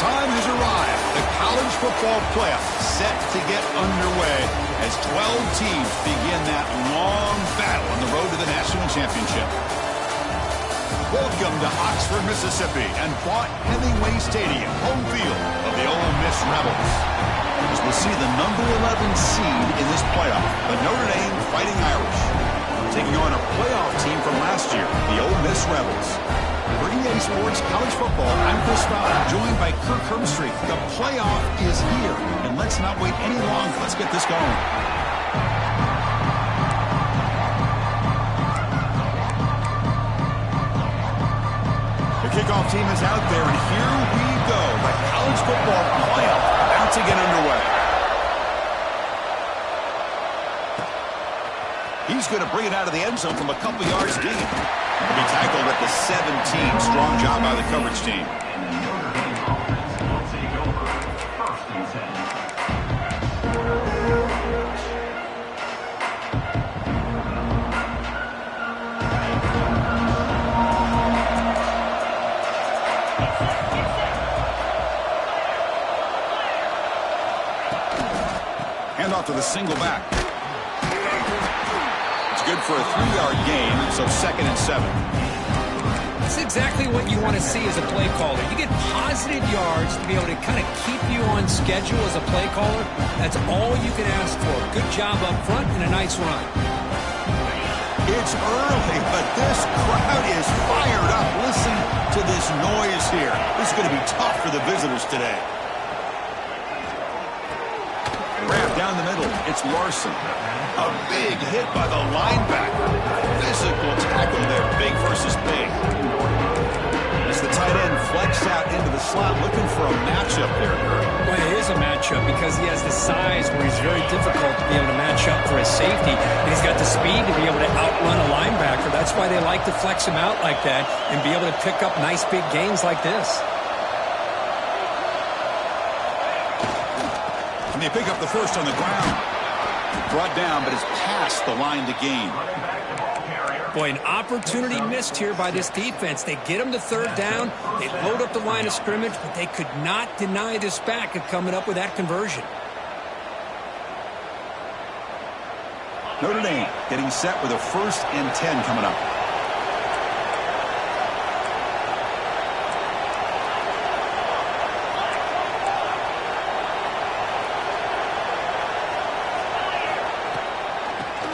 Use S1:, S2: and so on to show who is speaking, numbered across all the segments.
S1: time has arrived. The college football playoff set to get underway as 12 teams begin that long battle on the road to the national championship. Welcome to Oxford, Mississippi, and Hemingway Stadium, home field of the Ole Miss Rebels. As we'll see the number 11 seed in this playoff, the Notre Dame Fighting Irish, taking on a playoff team from last year, the Ole Miss Rebels. For EA Sports College Football, I'm Chris Fowler, joined by Kirk Herbstreit. The playoff is here, and let's not wait any longer. Let's get this going. Kickoff team is out there, and here we go. The college football playoff about to get underway. He's going to bring it out of the end zone from a couple yards deep. He'll be tackled at the 17. Strong job by the coverage team. Handoff to the single back. It's good for a 3-yard gain, so 2nd and 7.
S2: That's exactly what you want to see as a play caller. You get positive yards to be able to kind of keep you on schedule as a play caller. That's all you can ask for. Good job up front and a nice run.
S1: It's early, but this crowd is fired up. Listen to this noise here. This is going to be tough for the visitors today. Wrapped down the middle, it's Larson. A big hit by the linebacker. Physical tackle there, big versus big. As the tight end flex out into the slot, looking for a matchup there, Kurt.
S2: Well, it is a matchup because he has the size where he's very difficult to be able to match up for his safety. And he's got the speed to be able to outrun a linebacker. That's why they like to flex him out like that and be able to pick up nice big gains like this.
S1: And they pick up the first on the ground. Brought down, but it's past the line to gain.
S2: Boy, an opportunity missed here by this defense. They get him to 3rd down. They load up the line of scrimmage, but they could not deny this back of coming up with that conversion.
S1: Notre Dame getting set with a 1st and 10 coming up.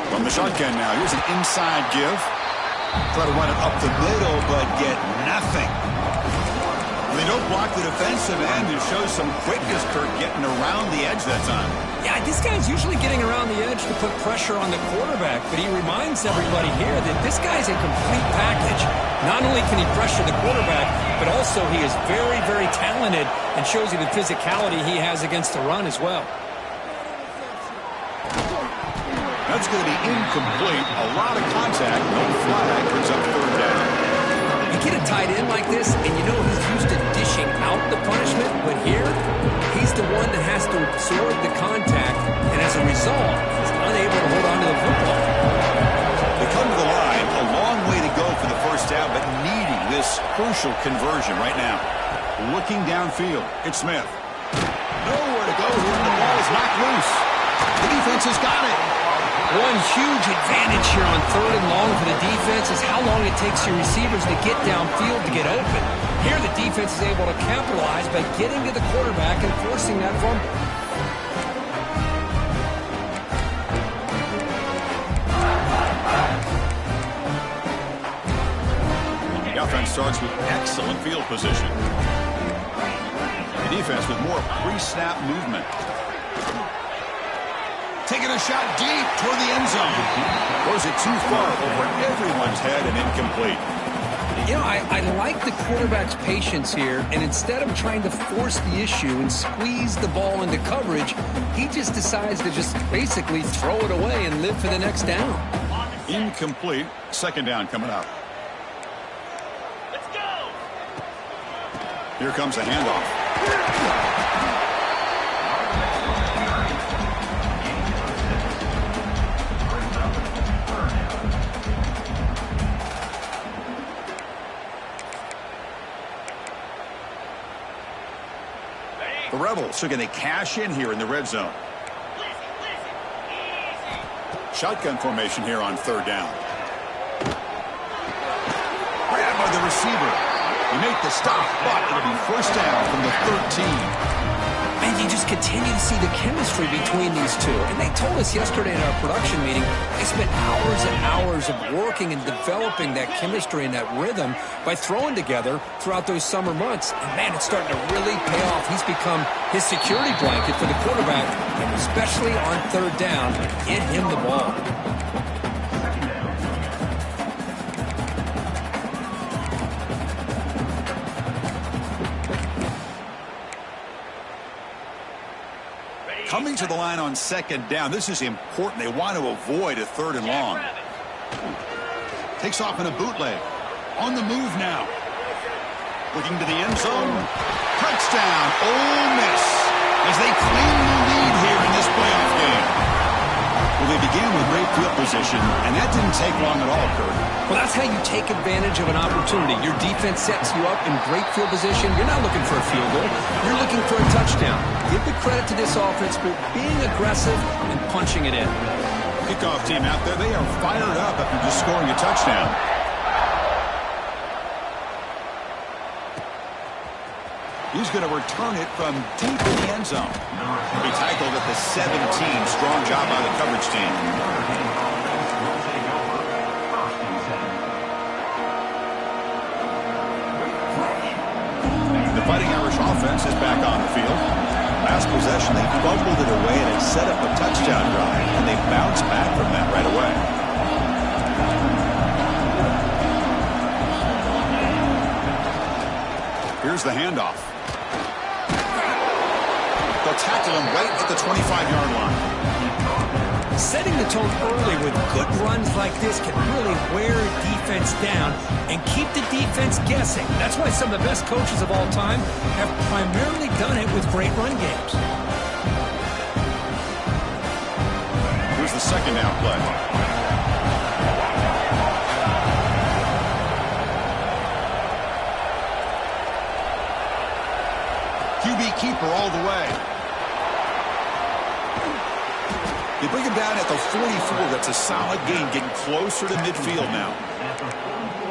S1: From the shotgun now, here's an inside give. Try to run it up the middle, but get nothing. They don't block the defensive end. It shows some quickness, Kirk, getting around the edge that time.
S2: Yeah, this guy's usually getting around the edge to put pressure on the quarterback, but he reminds everybody here that this guy's a complete package. Not only can he pressure the quarterback, but also he is very, very talented and shows you the physicality he has against the run as well.
S1: That's going to be incomplete. A lot of contact. No flag. Brings up 3rd down.
S2: You get a tight end like this, and you know he's used to dishing out the punishment, but here, he's the one that has to absorb the contact, and as a result, he's unable to hold on to the football.
S1: They come to the line. A long way to go for the 1st down, but needing this crucial conversion right now. Looking downfield. It's Smith. Nowhere to go here, and the ball is knocked loose. The defense has got it.
S2: One huge advantage here on 3rd and long for the defense is how long it takes your receivers to get downfield to get open. Here the defense is able to capitalize by getting to the quarterback and forcing that fumble.
S1: The offense starts with excellent field position. The defense with more pre-snap movement. Taking a shot deep toward the end zone. Throws it too far over everyone's head and incomplete.
S2: You know, I like the quarterback's patience here, and instead of trying to force the issue and squeeze the ball into coverage, he just decides to just basically throw it away and live for the next down.
S1: Incomplete. 2nd down coming up.
S3: Let's go.
S1: Here comes a handoff. The Rebels are going to cash in here in the red zone. Shotgun formation here on third down. Grabbed by the receiver. You make the stop, but it'll be first down from the 13.
S2: And you just continue to see the chemistry between these two. And they told us yesterday in our production meeting, they spent hours and hours of working and developing that chemistry and that rhythm by throwing together throughout those summer months. And, man, it's starting to really pay off. He's become his security blanket for the quarterback, and especially on third down, get him the ball.
S1: Coming to the line on second down. This is important. They want to avoid a third and long. Takes off in a bootleg. On the move now. Looking to the end zone. Touchdown, Ole Miss, as they claim the lead here in this playoff game. Well, they began with great field position, and that didn't take long at all, Kurt.
S2: Well, that's how you take advantage of an opportunity. Your defense sets you up in great field position. You're not looking for a field goal. You're looking for a touchdown. Give the credit to this offense for being aggressive and punching it in.
S1: Kickoff team out there, they are fired up after just scoring a touchdown. He's going to return it from deep in the end zone. He tackled at the 17. Strong job by the coverage team. The Fighting Irish offense is back on the field. Last possession, they fumbled it away and it set up a touchdown drive, and they bounced back from that right away. Here's the handoff. They'll tackle him right at the 25-yard line.
S2: Setting the tone early with good runs like this can really wear a defense down and keep the defense guessing. That's why some of the best coaches of all time have primarily done it with great run games.
S1: Here's the second down play. QB keeper all the way. They bring him down at the 44. That's a solid gain, getting closer to midfield now.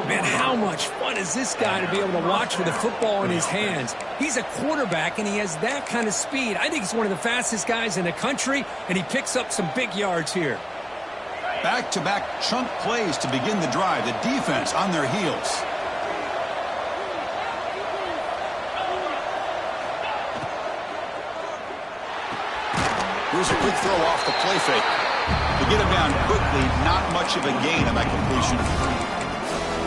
S2: Man, how much fun is this guy to be able to watch with the football in his hands? He's a quarterback, and he has that kind of speed. I think he's one of the fastest guys in the country, and he picks up some big yards here.
S1: Back-to-back chunk plays to begin the drive. The defense on their heels. Here's a quick throw off the play fake. To get him down quickly, not much of a gain on that completion.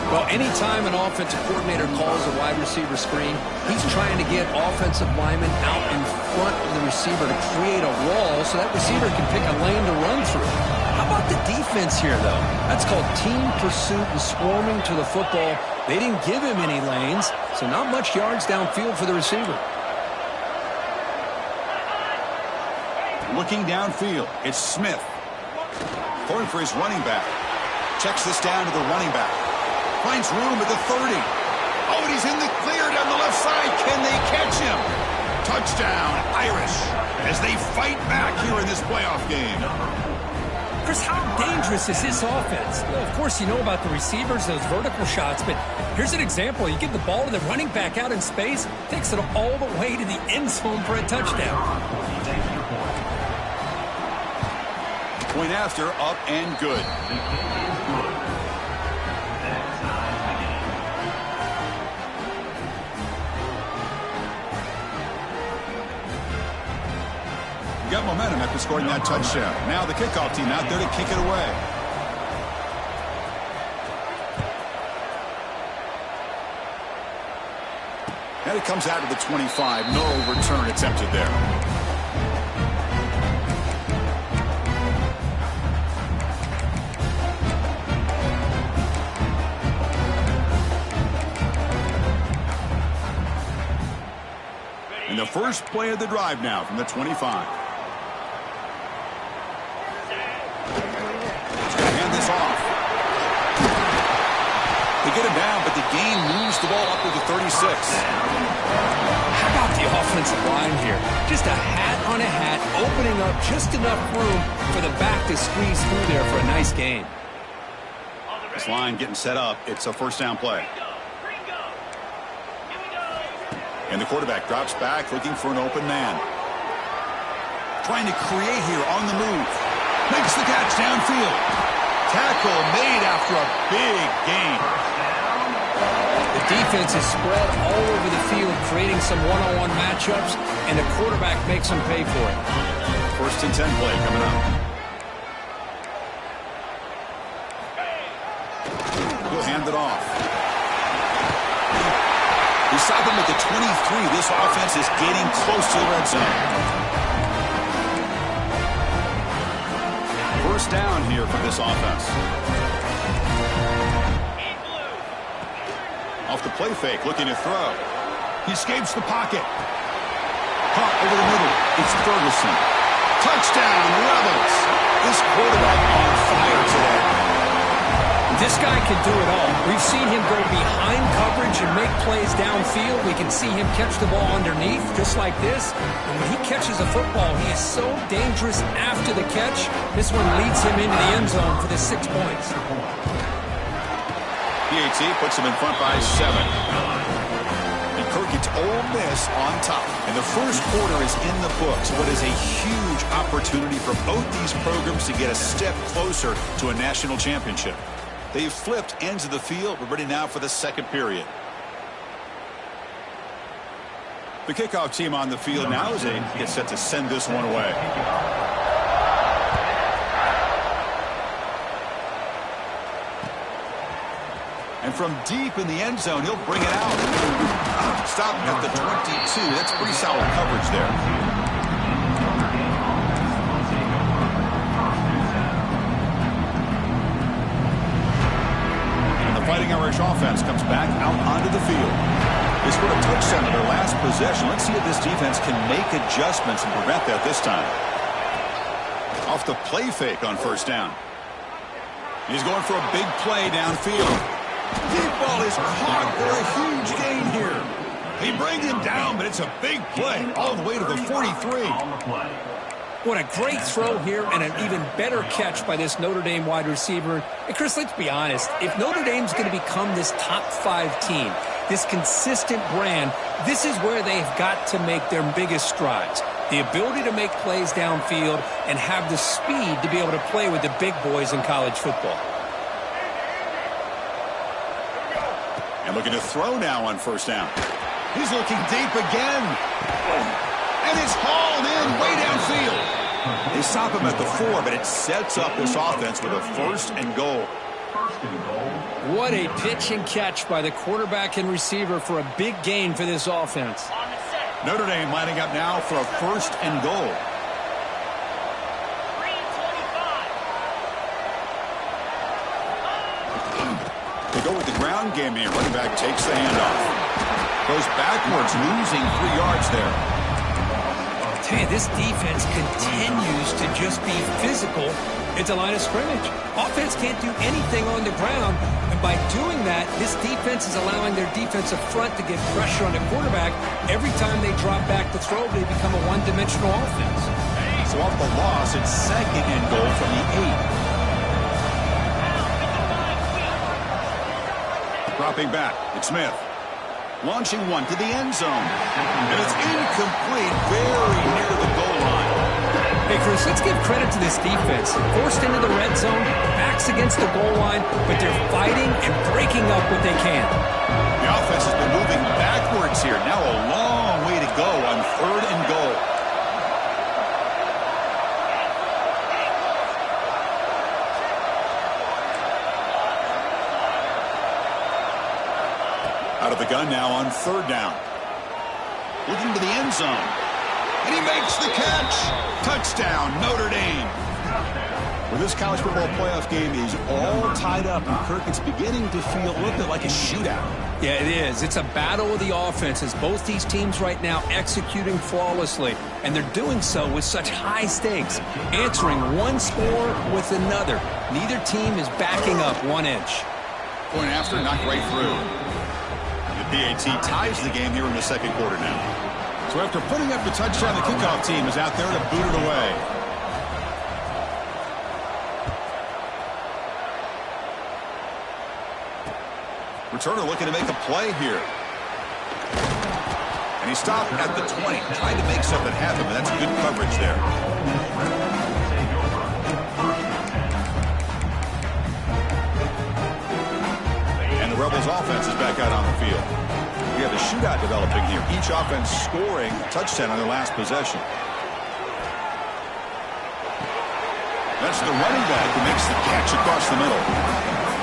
S2: Well, anytime an offensive coordinator calls a wide receiver screen, he's trying to get offensive linemen out in front of the receiver to create a wall so that receiver can pick a lane to run through. How about the defense here, though? That's called team pursuit and swarming to the football. They didn't give him any lanes, so not much yards downfield for the receiver.
S1: Looking downfield, it's Smith. Going for his running back. Checks this down to the running back. Finds room at the 30. Oh, and he's in the clear down the left side. Can they catch him? Touchdown, Irish, as they fight back here in this playoff game.
S2: Chris, how dangerous is this offense? Well, of course, you know about the receivers, those vertical shots, but here's an example. You give the ball to the running back out in space, takes it all the way to the end zone for a touchdown.
S1: Point after, up and good. Got momentum after scoring that touchdown. Now the kickoff team out there to kick it away. And it comes out to the 25. No return attempted there. And the first play of the drive now from the 25. Hand this off. They get him down, but the game moves the ball up to the 36.
S2: How about the offensive line here. Just a hat on a hat, opening up just enough room for the back to squeeze through there for a nice gain.
S1: This line getting set up. It's a first down play. And the quarterback drops back looking for an open man. Trying to create here on the move. Makes the catch downfield. Tackle made after a big gain.
S2: The defense is spread all over the field, creating some one-on-one matchups, and the quarterback makes them pay for it.
S1: First and 10 play coming up. He'll hand it off. We stop him at the 23. This offense is getting close to the red zone. First down here for this offense. Off the play fake, looking to throw. He escapes the pocket. Caught over the middle. It's Ferguson. Touchdown, Rebels. This quarterback on fire today.
S2: This guy can do it all. We've seen him go behind coverage and make plays downfield. We can see him catch the ball underneath, just like this. And when he catches a football, he is so dangerous after the catch. This one leads him into the end zone for the 6 points.
S1: Potw puts him in front by 7. And Kirk gets Ole Miss on top. And the first quarter is in the books. What is a huge opportunity for both these programs to get a step closer to a national championship. They've flipped ends of the field. We're ready now for the second period. The kickoff team on the field now as they get set to send this one away. And from deep in the end zone, he'll bring it out. Stop at the 22. That's pretty solid coverage there. Fighting Irish offense comes back out onto the field. They scored a touchdown in their last possession. Let's see if this defense can make adjustments and prevent that this time. Off the play fake on first down. He's going for a big play downfield. Deep ball is caught for a huge gain here. He brings him down, but it's a big play all the way to the 43.
S2: What a great throw here and an even better catch by this Notre Dame wide receiver. And Chris, let's be honest. If Notre Dame's going to become this top 5 team, this consistent brand, this is where they've got to make their biggest strides. The ability to make plays downfield and have the speed to be able to play with the big boys in college football.
S1: And looking to throw now on first down. He's looking deep again. And it's hauled in way downfield. They stop him at the 4, but it sets up this offense with a first and goal.
S2: What a pitch and catch by the quarterback and receiver for a big gain for this offense.
S1: Notre Dame lining up now for a first and goal. They go with the ground game here. Running back takes the handoff. Goes backwards, losing 3 yards there.
S2: Hey, this defense continues to just be physical at the line of scrimmage. Offense can't do anything on the ground, and by doing that, this defense is allowing their defensive front to get pressure on the quarterback. Every time they drop back to throw, they become a one-dimensional offense.
S1: So off the loss, it's second and goal from the 8. Dropping back, it's Smith. Launching one to the end zone. And it's incomplete, very near the goal line.
S2: Hey, Chris, let's give credit to this defense. Forced into the red zone, backs against the goal line, but they're fighting and breaking up what they can.
S1: The offense has been moving backwards here. Now a long way to go on third and goal. Out of the gun now on third down. Looking to the end zone. And he makes the catch. Touchdown, Notre Dame. Well, this college football playoff game is all tied up, and Kirk, it's beginning to feel a little bit like a shootout.
S2: Yeah, it is. It's a battle of the offenses. Both these teams right now executing flawlessly, and they're doing so with such high stakes, answering one score with another. Neither team is backing up 1 inch.
S1: Point after, knocked right through. The PAT ties the game here in the second quarter now. So after putting up the touchdown, the kickoff team is out there to boot it away. Returner looking to make a play here. And he stopped at the 20, trying to make something happen, but that's good coverage there. And the Rebels offense is back out on the field. We have a shootout developing here. Each offense scoring a touchdown on their last possession. That's the running back who makes the catch across the middle.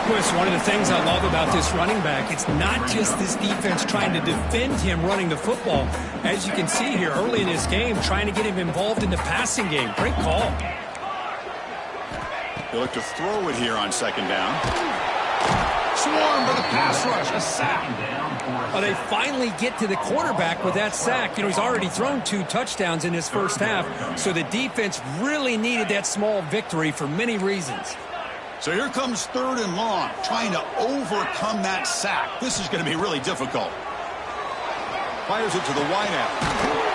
S2: Chris, one of the things I love about this running back, it's not just this defense trying to defend him running the football. As you can see here early in this game, trying to get him involved in the passing game. Great call.
S1: They look to throw it here on second down. Swarm by the pass rush, a sack.
S2: Well, they finally get to the quarterback with that sack. You know, he's already thrown 2 touchdowns in his first half, so the defense really needed that small victory for many reasons.
S1: So here comes 3rd and long, trying to overcome that sack. This is going to be really difficult. Fires it to the wideout.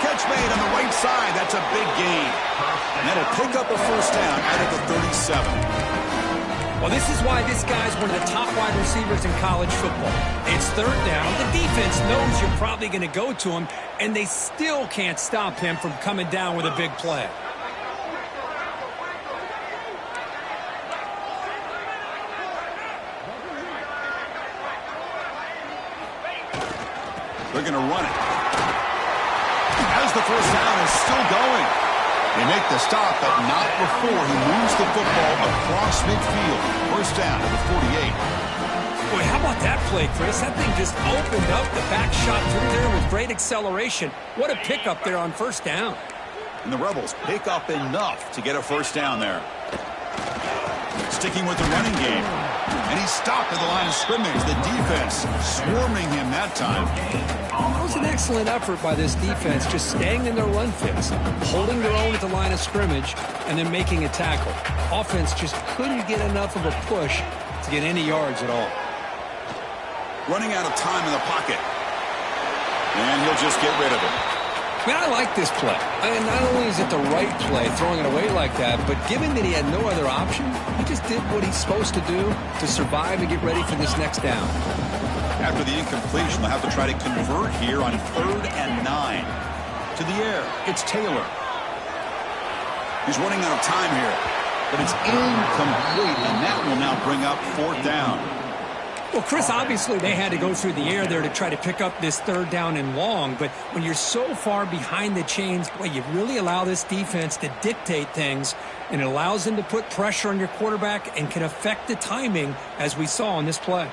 S1: Catch made on the right side. That's a big gain. And that'll pick up a first down out of the 37.
S2: Well, this is why this guy's one of the top wide receivers in college football. It's 3rd down. The defense knows you're probably going to go to him, and they still can't stop him from coming down with a big play.
S1: They're going to run it. As the first down is still going. They make the stop, but not before he moves the football across midfield. First down to the 48.
S2: Boy, how about that play, Chris? That thing just opened up. The back shot through there with great acceleration. What a pickup there on first down.
S1: And the Rebels pick up enough to get a first down there. Sticking with the running game. And he stopped at the line of scrimmage. The defense swarming him that time.
S2: That was an excellent effort by this defense, just staying in their run fix, holding their own at the line of scrimmage, and then making a tackle. Offense just couldn't get enough of a push to get any yards at all.
S1: Running out of time in the pocket. And he'll just get rid of it.
S2: Man, I like this play. And not only is it the right play, throwing it away like that, but given that he had no other option, he just did what he's supposed to do to survive and get ready for this next down.
S1: After the incompletion, they'll have to try to convert here on 3rd and 9. To the air, it's Taylor. He's running out of time here, but it's incomplete, and that will now bring up 4th down.
S2: Well, Chris, obviously they had to go through the air there to try to pick up this 3rd down and long, but when you're so far behind the chains, boy, you really allow this defense to dictate things, and it allows them to put pressure on your quarterback and can affect the timing, as we saw on this play.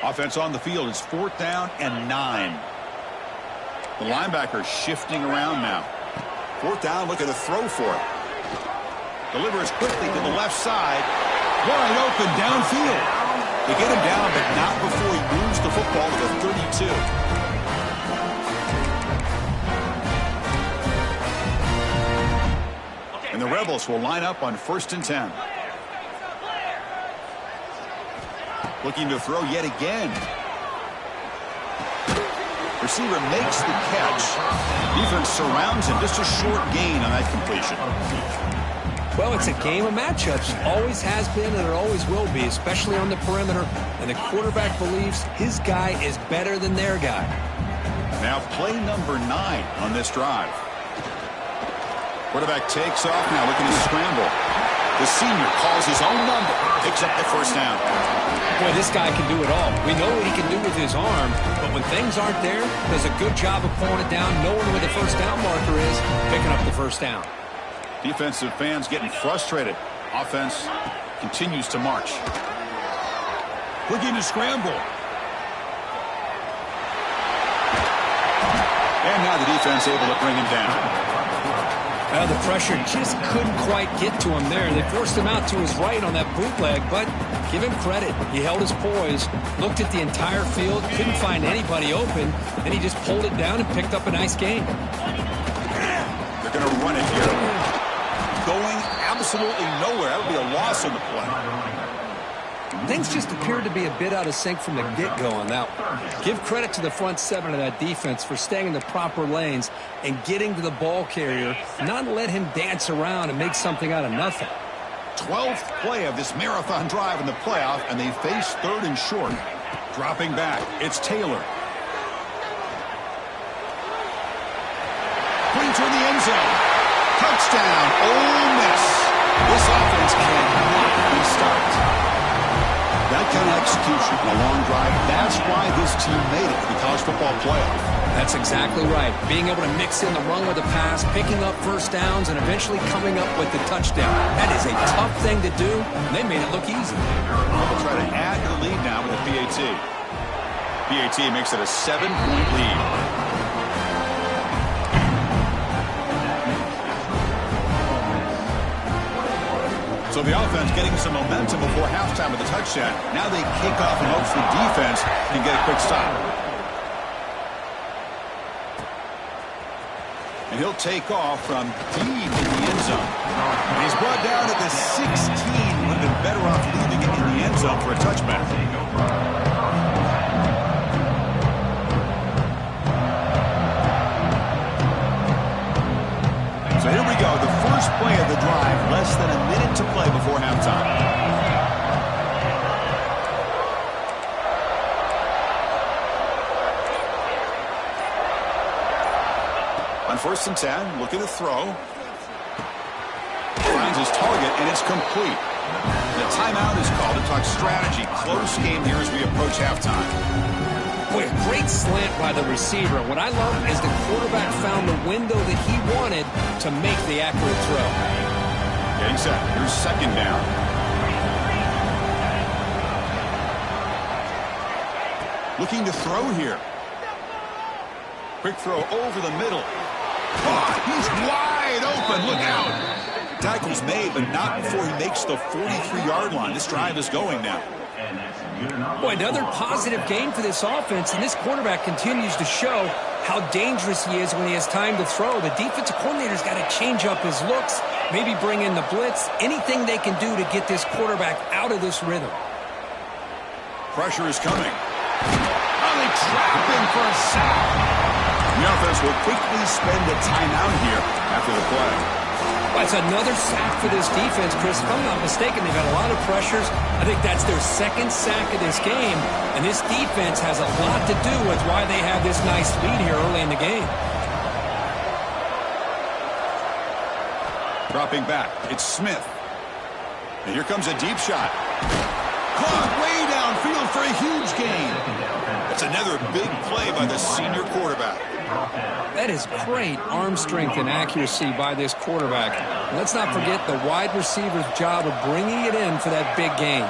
S1: Offense on the field is 4th down and 9. The linebacker shifting around now. 4th down, look at a throw for it. Delivers quickly to the left side. Wide open downfield. They get him down, but not before he moves the football to the 32. And the Rebels will line up on 1st and 10. Looking to throw yet again. Receiver makes the catch. Defense surrounds him. Just a short gain on that completion.
S2: Well, it's a game of matchups. Always has been and it always will be, especially on the perimeter. And the quarterback believes his guy is better than their guy.
S1: Now play number 9 on this drive. Quarterback takes off now, looking to scramble. The senior calls his own number, picks up the first down.
S2: Boy, this guy can do it all. We know what he can do with his arm, but when things aren't there, does a good job of pulling it down, knowing where the first down marker is, picking up the first down.
S1: Defensive fans getting frustrated. Offense continues to march. Looking to scramble. And now the defense able to bring him down.
S2: Well, the pressure just couldn't quite get to him there. They forced him out to his right on that bootleg, but give him credit. He held his poise, looked at the entire field, couldn't find anybody open, then he just pulled it down and picked up a nice gain.
S1: They're going to run it here. Going absolutely nowhere. That would be a loss on the play.
S2: Things just appeared to be a bit out of sync from the get-go on that one. Give credit to the front seven of that defense for staying in the proper lanes and getting to the ball carrier, not let him dance around and make something out of nothing.
S1: 12th play of this marathon drive in the playoff, and they face 3rd and short. Dropping back, it's Taylor. Putting toward the end zone. Touchdown, Ole Miss. This offense cannot be stopped. That kind of execution in a long drive, that's why this team made it to the college football playoff.
S2: That's exactly right. Being able to mix in the run with the pass, picking up first downs, and eventually coming up with the touchdown. That is a tough thing to do, and they made it look easy.
S1: They'll try to add to the lead now with the PAT. PAT makes it a 7-point lead. So the offense getting some momentum before halftime with the touchdown. Now they kick off and hopes the defense can get a quick stop. And he'll take off from deep in the end zone. And he's brought down at the 16. Would have been better off leaving it in the end zone for a touchback. So here we go, the first play of the drive, less than a minute to play before halftime. On 1st and 10, looking to throw. Finds his target, and it's complete. The timeout is called to talk strategy. Close game here as we approach halftime.
S2: Boy, a great slant by the receiver. What I love is the quarterback found the window that he wanted to make the accurate throw.
S1: Getting set. Here's 2nd down. Looking to throw here. Quick throw over the middle. Oh, he's wide open. Look out. Tackle's made, but not before he makes the 43-yard line. This drive is going now.
S2: Boy, another positive game for this offense, and this quarterback continues to show how dangerous he is when he has time to throw. The defensive coordinator's got to change up his looks, maybe bring in the blitz, anything they can do to get this quarterback out of this rhythm.
S1: Pressure is coming. Oh, they trap him for a sack. The offense will quickly spend a timeout here after the play.
S2: That's another sack for this defense, Chris. If I'm not mistaken, they've had a lot of pressures. I think that's their 2nd sack of this game, and this defense has a lot to do with why they have this nice lead here early in the game.
S1: Dropping back, it's Smith. And here comes a deep shot. Caught way downfield for a huge gain. That's another big play by the senior quarterback.
S2: That is great arm strength and accuracy by this quarterback. And let's not forget the wide receiver's job of bringing it in for that big gain.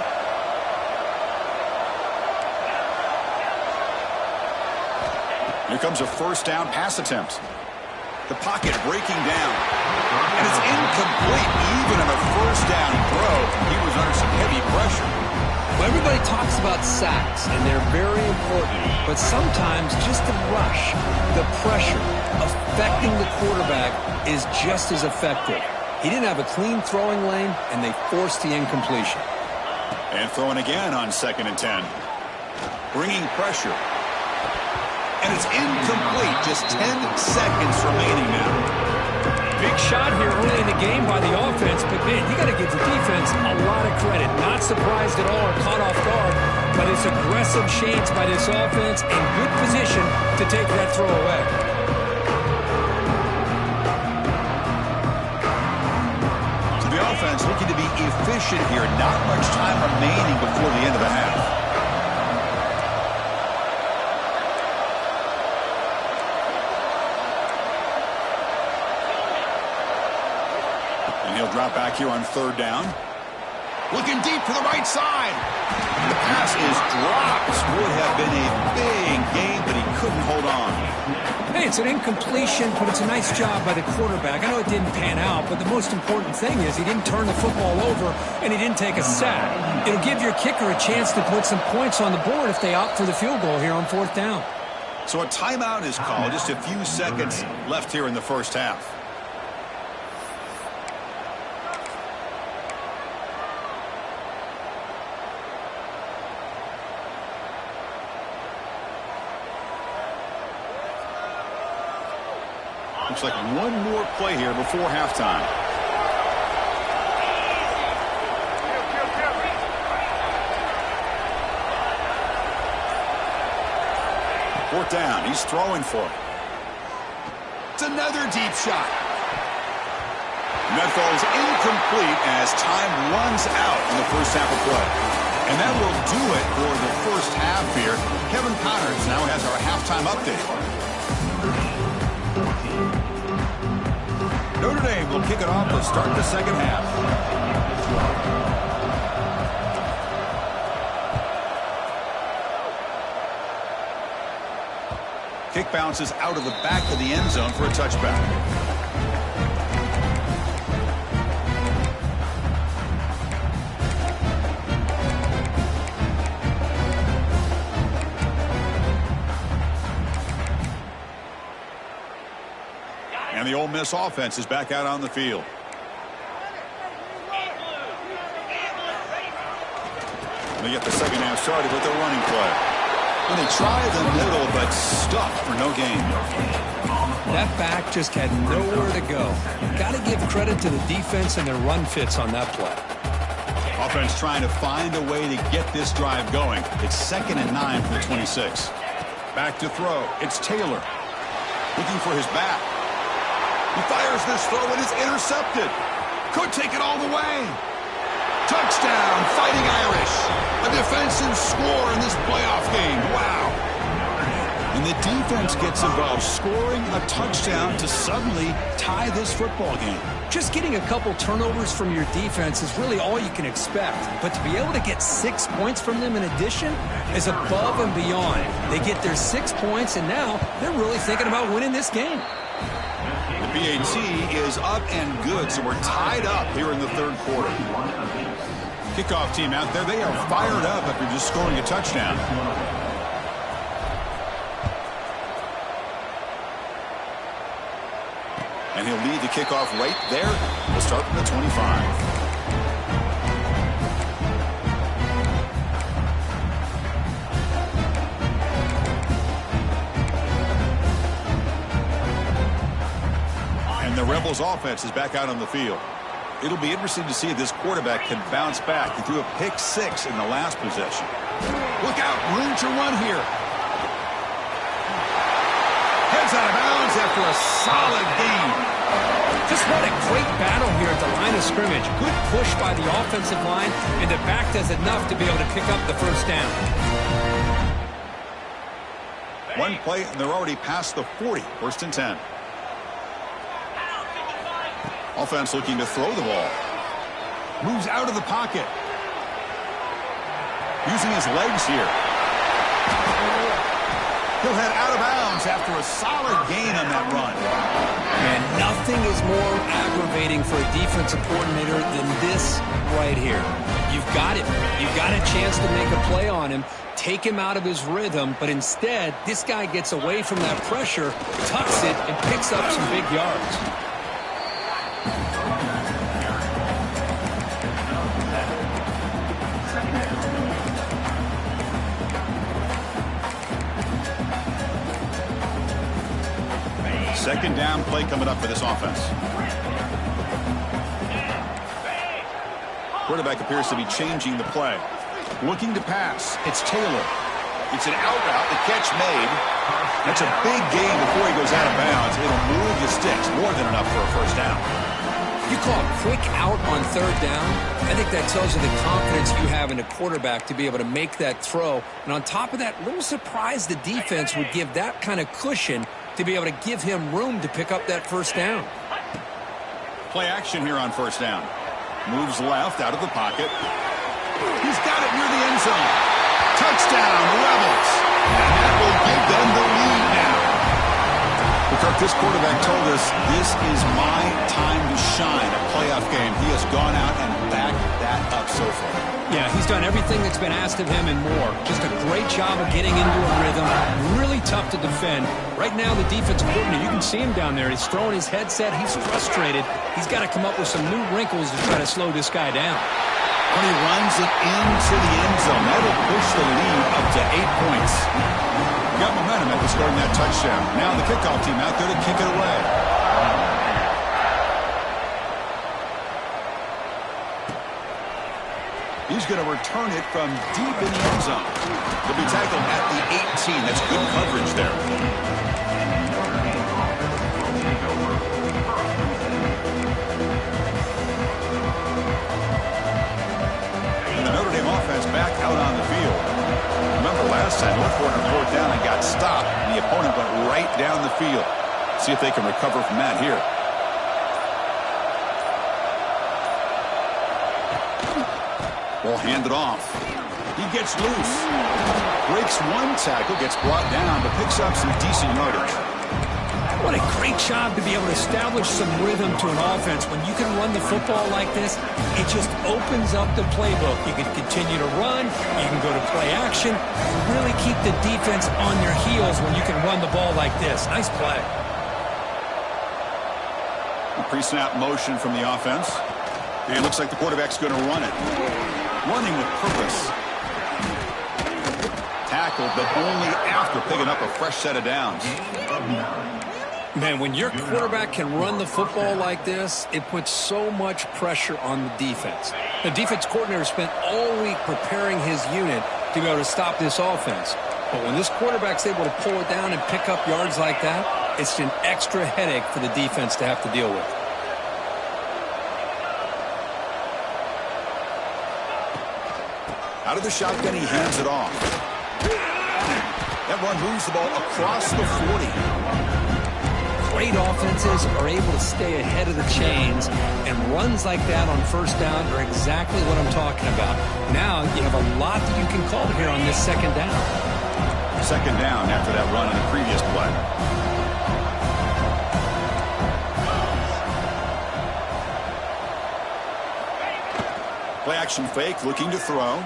S1: Here comes a 1st down pass attempt. The pocket breaking down. And it's incomplete. Even on the 1st down throw, he was under some heavy pressure.
S2: Well, everybody talks about sacks, and they're very important. But sometimes just the rush, the pressure, affecting the quarterback is just as effective. He didn't have a clean throwing lane, and they forced the incompletion.
S1: And throwing again on 2nd and 10. Bringing pressure. And it's incomplete. Just 10 seconds remaining now.
S2: Big shot here early in the game by the offense, but man, you got to give the defense a lot of credit. Not surprised at all or caught off guard by this aggressive chance by this offense and good position to take that throw away.
S1: So the offense looking to be efficient here. Not much time remaining before the end of the half. He'll drop back here on 3rd down. Looking deep to the right side. The pass is dropped. Would have been a big gain, but he couldn't hold on.
S2: Hey, it's an incompletion, but it's a nice job by the quarterback. I know it didn't pan out, but the most important thing is he didn't turn the football over and he didn't take a sack. It'll give your kicker a chance to put some points on the board if they opt for the field goal here on 4th down.
S1: So a timeout is called. Just a few seconds left here in the 1st half. Looks like one more play here before halftime. Fourth down. He's throwing for it. It's another deep shot. And that falls incomplete as time runs out in the first half of play. And that will do it for the first half here. Kevin Connors now has our halftime update. Notre Dame will kick it off to start the second half. Kick bounces out of the back of the end zone for a touchback. And the Ole Miss offense is back out on the field. They get the second half started with their running play. And they try the middle, but stuck for no gain.
S2: That back just had nowhere to go. Got to give credit to the defense and their run fits on that play.
S1: Offense trying to find a way to get this drive going. It's 2nd and 9 from the 26. Back to throw. It's Taylor looking for his back. He fires this throw and it's intercepted. Could take it all the way. Touchdown, Fighting Irish. A defensive score in this playoff game. Wow. And the defense gets involved, scoring a touchdown to suddenly tie this football game.
S2: Just getting a couple turnovers from your defense is really all you can expect. But to be able to get 6 points from them in addition is above and beyond. They get their 6 points, and now they're really thinking about winning this game.
S1: The BAT is up and good, so we're tied up here in the third quarter. Kickoff team out there, they are fired up after just scoring a touchdown. And he'll lead the kickoff right there. We'll start from the 25. The Rebels offense is back out on the field. It'll be interesting to see if this quarterback can bounce back. He threw a pick 6 in the last possession. Look out, room to run here. Heads out of bounds after a solid gain.
S2: Just what a great battle here at the line of scrimmage. Good push by the offensive line, and the back does enough to be able to pick up the first down.
S1: One play, and they're already past the 40. 1st and 10. Offense looking to throw the ball. Moves out of the pocket. Using his legs here. He'll head out of bounds after a solid gain on that run.
S2: And nothing is more aggravating for a defensive coordinator than this right here. You've got it. You've got a chance to make a play on him, take him out of his rhythm, but instead, this guy gets away from that pressure, tucks it, and picks up some big yards.
S1: Second down play coming up for this offense. Quarterback appears to be changing the play. Looking to pass. It's Taylor. It's an out route. The catch made. That's a big gain before he goes out of bounds. It'll move the sticks. More than enough for a first down.
S2: You call a quick out on 3rd down. I think that tells you the confidence you have in a quarterback to be able to make that throw. And on top of that, a little surprised the defense would give that kind of cushion to be able to give him room to pick up that first down.
S1: Play action here on 1st down. Moves left out of the pocket. He's got it near the end zone. Touchdown, Rebels. And that will give them the lead now. Because this quarterback told us this is my time to shine, a playoff game. He has gone out and backed that up so far.
S2: Yeah, he's done everything that's been asked of him and more. Just a great job of getting into a rhythm. Really tough to defend. Right now, the defensive coordinator, you can see him down there. He's throwing his headset. He's frustrated. He's got to come up with some new wrinkles to try to slow this guy down.
S1: When he runs it into the end zone, that'll push the lead up to 8 points. Got momentum after scoring that touchdown. Now the kickoff team out there to kick it away. He's going to return it from deep in the end zone. He'll be tackled at the 18. That's good coverage there. The Notre Dame offense back out on the field. Remember last time, North Corner fourth down and got stopped, and the opponent went right down the field. See if they can recover from that here. Ball handed off. He gets loose. Breaks one tackle, gets brought down, but picks up some decent yardage.
S2: What a great job to be able to establish some rhythm to an offense. When you can run the football like this, it just opens up the playbook. You can continue to run. You can go to play action. Really keep the defense on their heels when you can run the ball like this. Nice play.
S1: Pre-snap motion from the offense. And it looks like the quarterback's going to run it. Running with purpose. Tackled, but only after picking up a fresh set of downs.
S2: Man, when your quarterback can run the football like this, it puts so much pressure on the defense. The defense coordinator spent all week preparing his unit to be able to stop this offense. But when this quarterback's able to pull it down and pick up yards like that, it's an extra headache for the defense to have to deal with.
S1: Out of the shotgun, he hands it off. That run moves the ball across the 40.
S2: Great offenses are able to stay ahead of the chains, and runs like that on first down are exactly what I'm talking about. Now you have a lot that you can call here on this second down.
S1: Second down after that run in the previous play. Play action fake, looking to throw.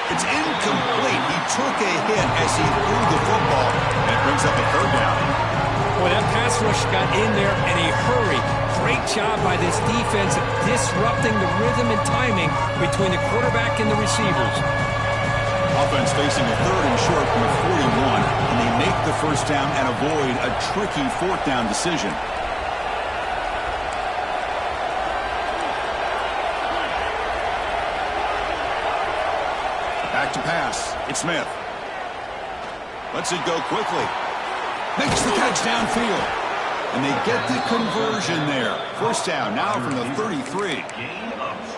S1: It's incomplete. He took a hit as he threw the football, and it brings up a third down.
S2: Boy, that pass rush got in there in a hurry. Great job by this defense of disrupting the rhythm and timing between the quarterback and the receivers.
S1: Offense facing a third and short from the 41, and they make the first down and avoid a tricky fourth down decision. Back to pass. It's Smith. Lets it go quickly. Makes the catch downfield. And they get the conversion there. First down now from the 33.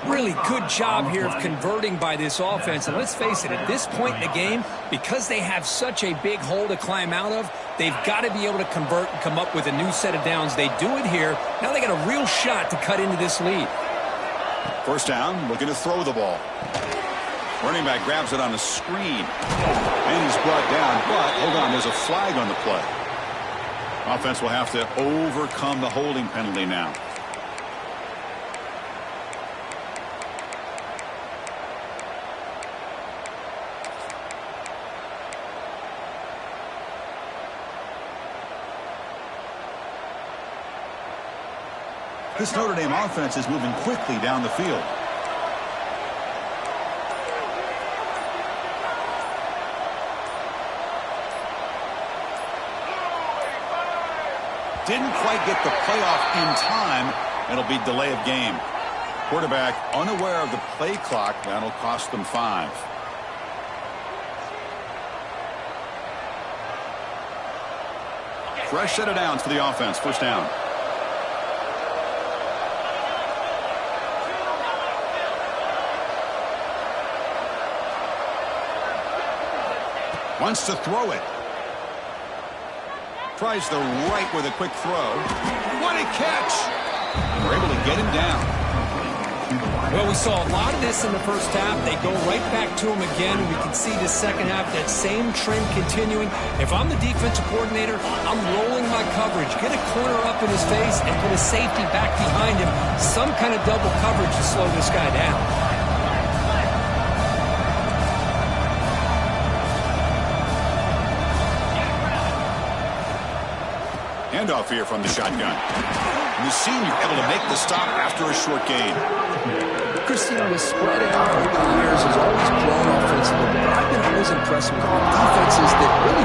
S2: Really good job here of converting by this offense. And let's face it, at this point in the game, because they have such a big hole to climb out of, they've got to be able to convert and come up with a new set of downs. They do it here. Now they got a real shot to cut into this lead.
S1: First down, looking to throw the ball. Running back grabs it on a screen. And he's brought down, but hold on, there's a flag on the play. Offense will have to overcome the holding penalty now. This Notre Dame offense is moving quickly down the field. Didn't quite get the playoff in time. It'll be delay of game. Quarterback unaware of the play clock. That'll cost them 5. Fresh set of downs for the offense. First down. Wants to throw it. Tries the right with a quick throw. What a catch! And we're able to get him down.
S2: Well, we saw a lot of this in the first half. They go right back to him again. We can see the second half, that same trend continuing. If I'm the defensive coordinator, I'm rolling my coverage. Get a corner up in his face and put a safety back behind him. Some kind of double coverage to slow this guy down.
S1: Handoff here from the shotgun. And the senior able to make the stop after a short gain.
S2: Christina, the spread out over the years has always grown offensively, but I've been always impressed with the defenses that really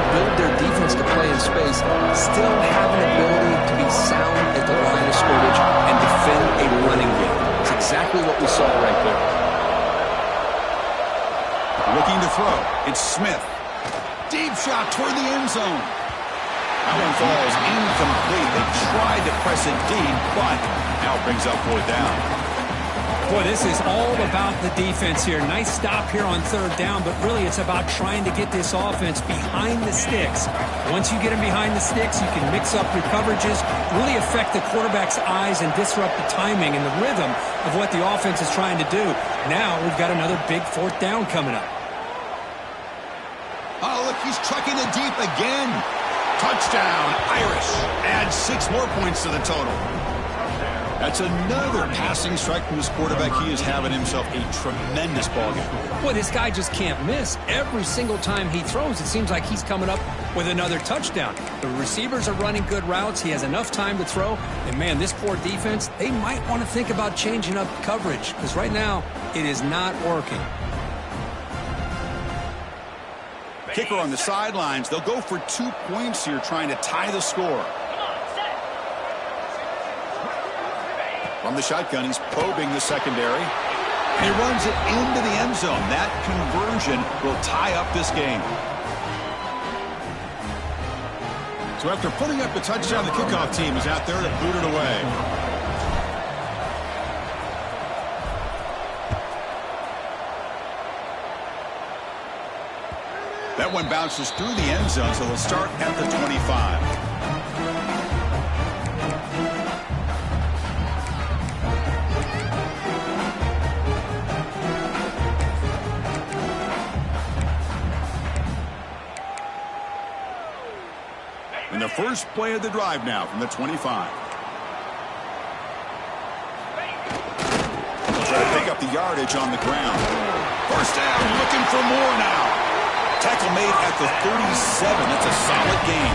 S2: defense to play in space, still have an ability to be sound at the line of scrimmage and defend a running game. It's exactly what we saw right there.
S1: Looking to throw. It's Smith. Deep shot toward the end zone. That one falls incomplete. They tried to press it deep, but now it brings up 4th down.
S2: Boy, this is all about the defense here. Nice stop here on 3rd down, but really it's about trying to get this offense behind the sticks. Once you get them behind the sticks, you can mix up your coverages, really affect the quarterback's eyes and disrupt the timing and the rhythm of what the offense is trying to do. Now we've got another big 4th down coming up.
S1: Oh, look, he's trucking it deep again. Touchdown, Irish. Adds 6 more points to the total. That's another passing strike from this quarterback. He is having himself a tremendous ballgame.
S2: Boy, this guy just can't miss. Every single time he throws, it seems like he's coming up with another touchdown. The receivers are running good routes. He has enough time to throw. And, man, this poor defense, they might want to think about changing up coverage because right now it is not working.
S1: Kicker on the sidelines. They'll go for 2 points here, trying to tie the score. From the shotgun, he's probing the secondary. And he runs it into the end zone. That conversion will tie up this game. So after putting up the touchdown, the kickoff team is out there to boot it away. That one bounces through the end zone, so they'll start at the 25. And the first play of the drive now from the 25. They'll try to pick up the yardage on the ground. First down, looking for more now. Tackle made at the 37. That's a solid gain.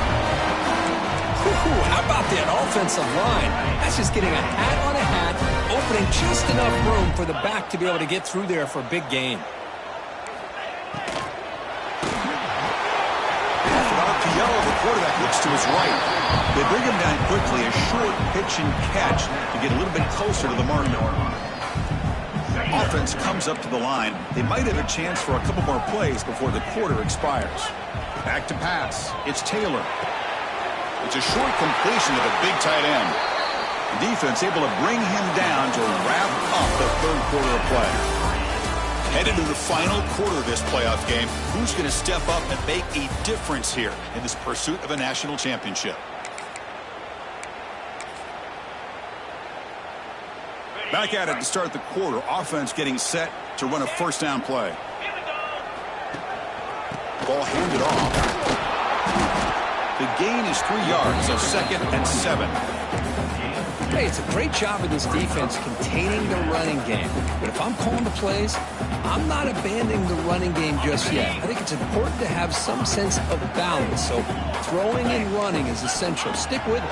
S2: How about that offensive line? That's just getting a hat on a hat, opening just enough room for the back to be able to get through there for a big gain.
S1: The quarterback looks to his right. They bring him down quickly, a short pitch and catch to get a little bit closer to the marker. Offense comes up to the line. They might have a chance for a couple more plays before the quarter expires. Back to pass. It's Taylor. It's a short completion to the big tight end. The defense able to bring him down to wrap up the 3rd quarter of play. Headed to the final quarter of this playoff game. Who's going to step up and make a difference here in this pursuit of a national championship? Back at it to start the quarter. Offense getting set to run a first down play. Ball handed off. The gain is 3 yards, so 2nd and 7.
S2: Hey, it's a great job of this defense containing the running game. But if I'm calling the plays, I'm not abandoning the running game just yet. I think it's important to have some sense of balance. So throwing and running is essential. Stick with it.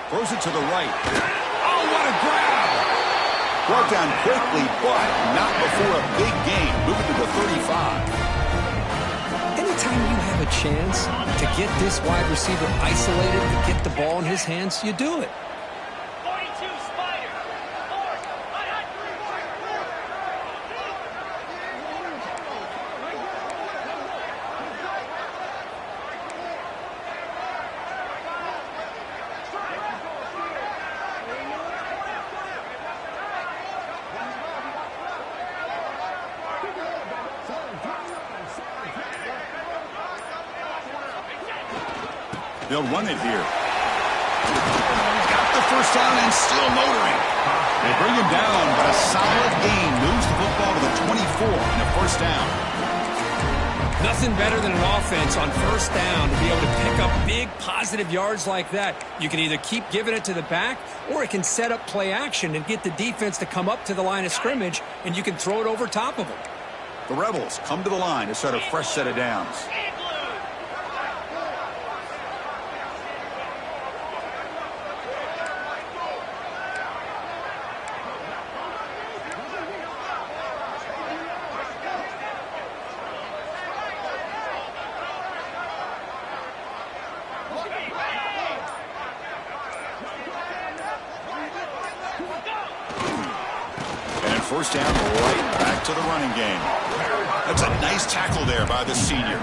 S1: Throws it to the right. Oh, what a grab! Brought down quickly, but not before a big gain. Moving to the 35.
S2: Anytime you have a chance to get this wide receiver isolated, to get the ball in his hands, you do it.
S3: 42 Spider.
S1: They'll run it here. Got the first down and still motoring. They bring him down, but a solid gain moves the football to the 24 and a first down.
S2: Nothing better than an offense on first down to be able to pick up big positive yards like that. You can either keep giving it to the back, or it can set up play action and get the defense to come up to the line of scrimmage, and you can throw it over top of them.
S1: The Rebels come to the line to start a fresh set of downs. first down, right back to the running game. That's a nice tackle there by the senior.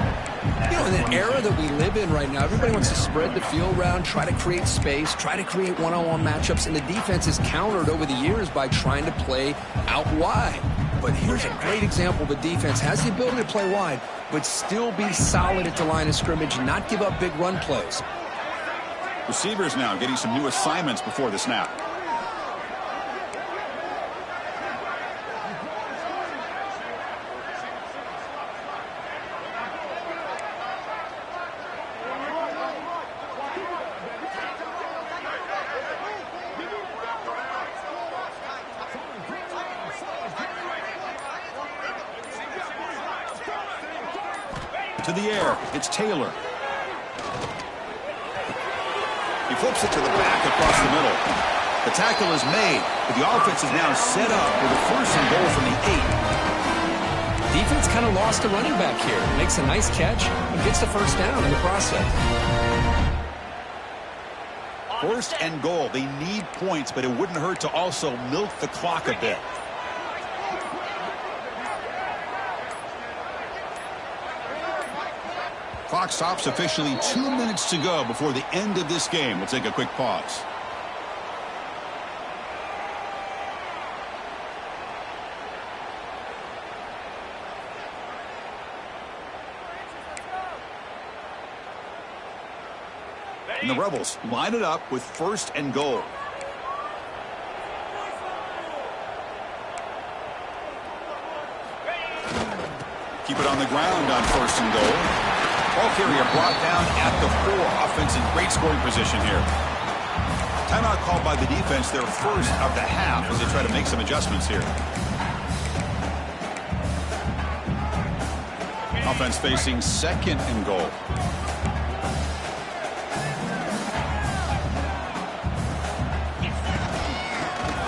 S2: You know, in the era that we live in right now, everybody wants to spread the field around, try to create space, try to create one-on-one matchups, and the defense is countered over the years by trying to play out wide. But here's a great example. The defense has the ability to play wide, but still be solid at the line of scrimmage, not give up big run plays.
S1: Receivers now getting some new assignments before the snap. To the air, it's Taylor. He flips it to the back across the middle. The tackle is made, but the offense is now set up with a first and goal from the 8.
S2: Defense kind of lost a running back here. Makes a nice catch and gets the first down in the process.
S1: First and goal. They need points, but it wouldn't hurt to also milk the clock a bit. Clock stops officially 2 minutes to go before the end of this game. We'll take a quick pause. And the Rebels line it up with first and goal. Keep it on the ground on first and goal. Ball carrier brought down at the 4. Offense in great scoring position here. Timeout called by the defense, their first of the half, as they try to make some adjustments here. Offense facing second and goal.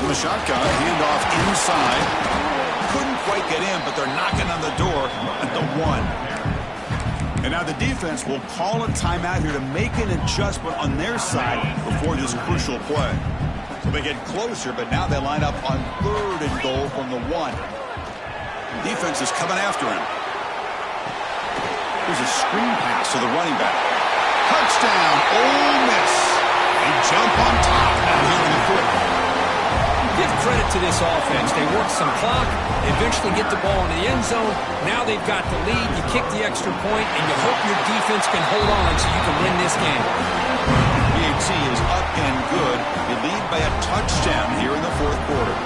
S1: In the shotgun, handoff inside. Couldn't quite get in, but they're knocking on the door at the 1. And now the defense will call a timeout here to make an adjustment on their side before this crucial play. So they get closer, but now they line up on third and goal from the 1. The defense is coming after him. Here's a screen pass to the running back. Touchdown, Ole Miss. They jump on top now here in the 4th.
S2: Give credit to this offense. They work some clock, they eventually get the ball into the end zone. Now they've got the lead. You kick the extra point, and you hope your defense can hold on so you can win this game.
S1: PAT is up and good. They lead by a touchdown here in the 4th quarter.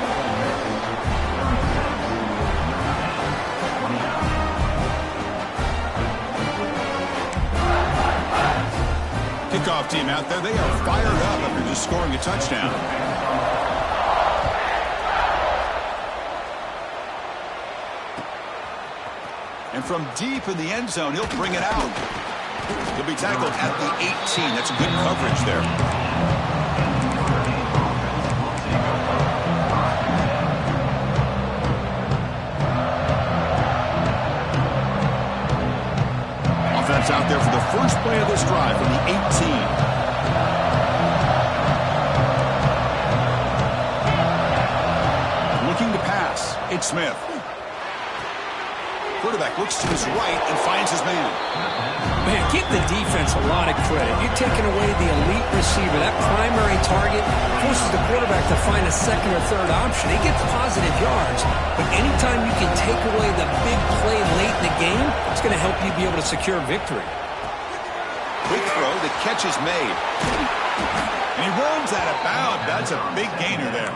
S1: Kickoff team out there. They are fired up after just scoring a touchdown. And from deep in the end zone, he'll bring it out. He'll be tackled at the 18. That's good coverage there. Offense out there for the first play of this drive from the 18. Looking to pass. It's Smith. Quarterback looks to his right and finds his man.
S2: Man, give the defense a lot of credit. You're taking away the elite receiver. That primary target forces the quarterback to find a second or third option. He gets positive yards, but anytime you can take away the big play late in the game, it's going to help you be able to secure victory.
S1: Quick throw, the catch is made. And he runs out of bounds. That's a big gainer there.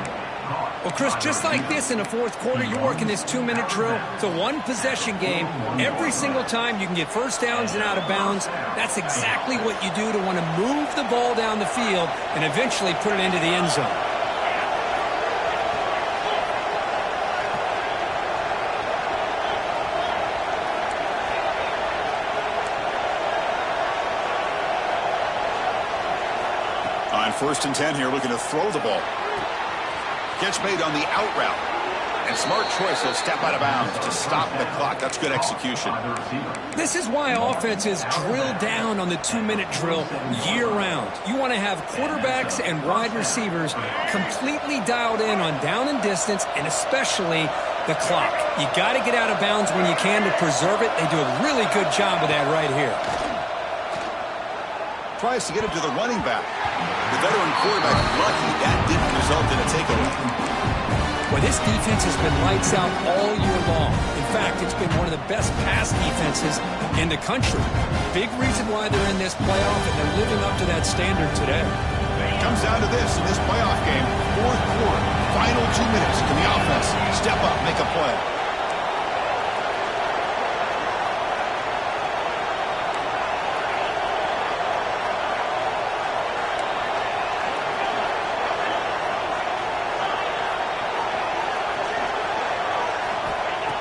S2: Well, Chris, just like this in the 4th quarter, you're working this 2-minute drill. It's a one-possession game. Every single time you can get first downs and out of bounds. That's exactly what you do to want to move the ball down the field and eventually put it into the end zone. On
S1: 1st and 10 here, looking to throw the ball. Catch made on the out route. And smart choice, he'll step out of bounds to stop the clock. That's good execution.
S2: This is why offenses drill down on the 2-minute drill year-round. You want to have quarterbacks and wide receivers completely dialed in on down and distance, and especially the clock. You got to get out of bounds when you can to preserve it. They do a really good job of that right here.
S1: Tries to get it to the running back. The veteran quarterback lucky that didn't result in a takeaway.
S2: Well, this defense has been lights out all year long. In fact, it's been one of the best pass defenses in the country. Big reason why they're in this playoff, and they're living up to that standard today.
S1: It comes down to this in this playoff game. Fourth quarter, final 2 minutes. Can the offense step up, make a play?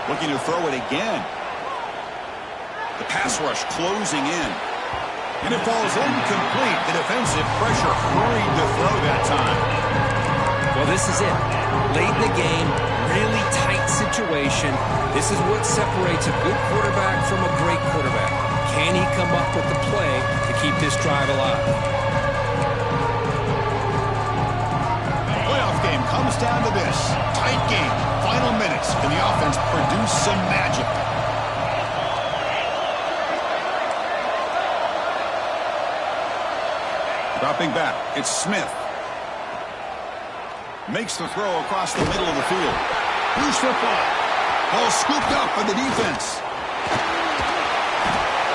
S1: Looking to throw it again. The pass rush closing in. And it falls incomplete. The defensive pressure hurried to throw that time.
S2: Well, this is it. Late in the game, really tight situation. This is what separates a good quarterback from a great quarterback. Can he come up with the play to keep this drive alive?
S1: The playoff game comes down to this. Tight game. Final minutes. Can the offense produce some magic? Dropping back. It's Smith. Makes the throw across the middle of the field. Loose football. Ball scooped up by the defense.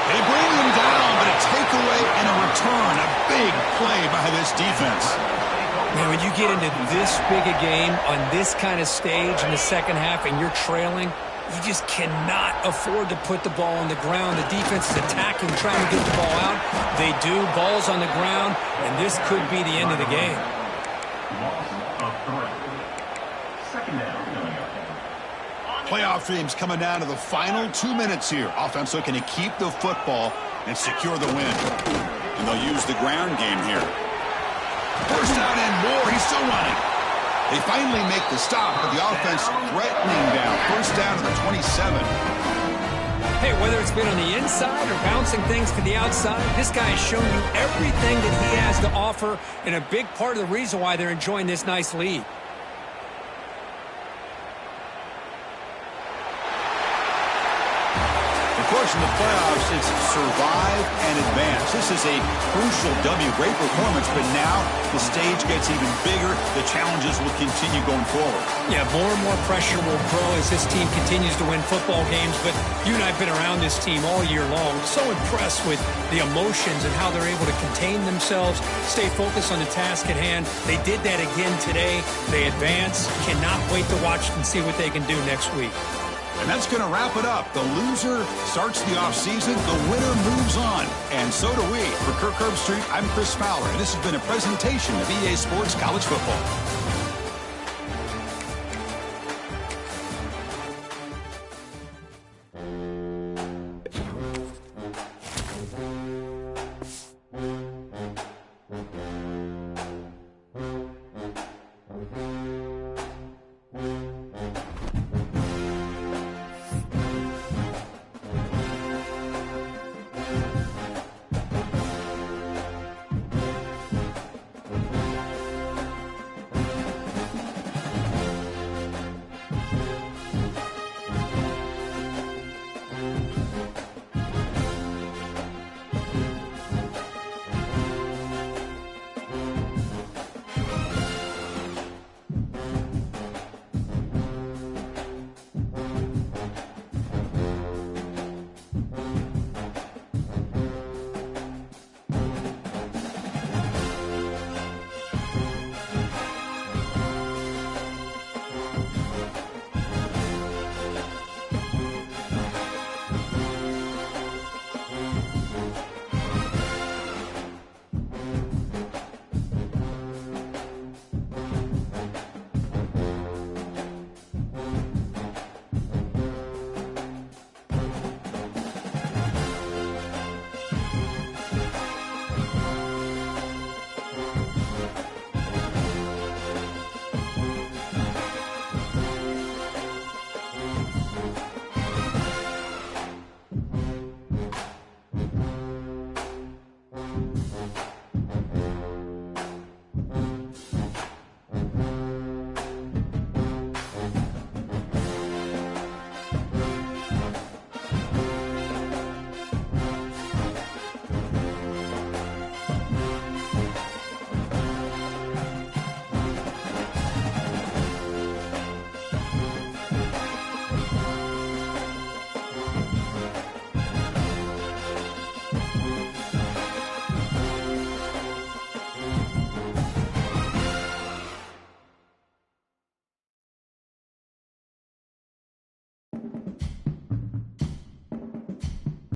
S1: They bring him down, but a takeaway and a return. A big play by this defense.
S2: Man, when you get into this big a game on this kind of stage in the second half and you're trailing, you just cannot afford to put the ball on the ground. The defense is attacking, trying to get the ball out. They do. Ball's on the ground, and this could be the end of the game.
S1: Playoff teams coming down to the final 2 minutes here. Offense looking to keep the football and secure the win. And they'll use the ground game here. First down and more. He's still running. They finally make the stop, but the offense threatening down. First down to the 27.
S2: Hey, whether it's been on the inside or bouncing things to the outside, this guy has shown you everything that he has to offer, and a big part of the reason why they're enjoying this nice lead.
S1: Of course, in the playoffs, it's survive and advance. This is a crucial W. Great performance, but now the stage gets even bigger. The challenges will continue going forward.
S2: Yeah, more and more pressure will grow as this team continues to win football games, but you and I have been around this team all year long. So impressed with the emotions and how they're able to contain themselves, stay focused on the task at hand. They did that again today. They advance. Cannot wait to watch and see what they can do next week.
S1: And that's going to wrap it up. The loser starts the offseason. The winner moves on. And so do we. For Kirk Herbstreit, I'm Chris Fowler. And this has been a presentation of EA Sports College Football.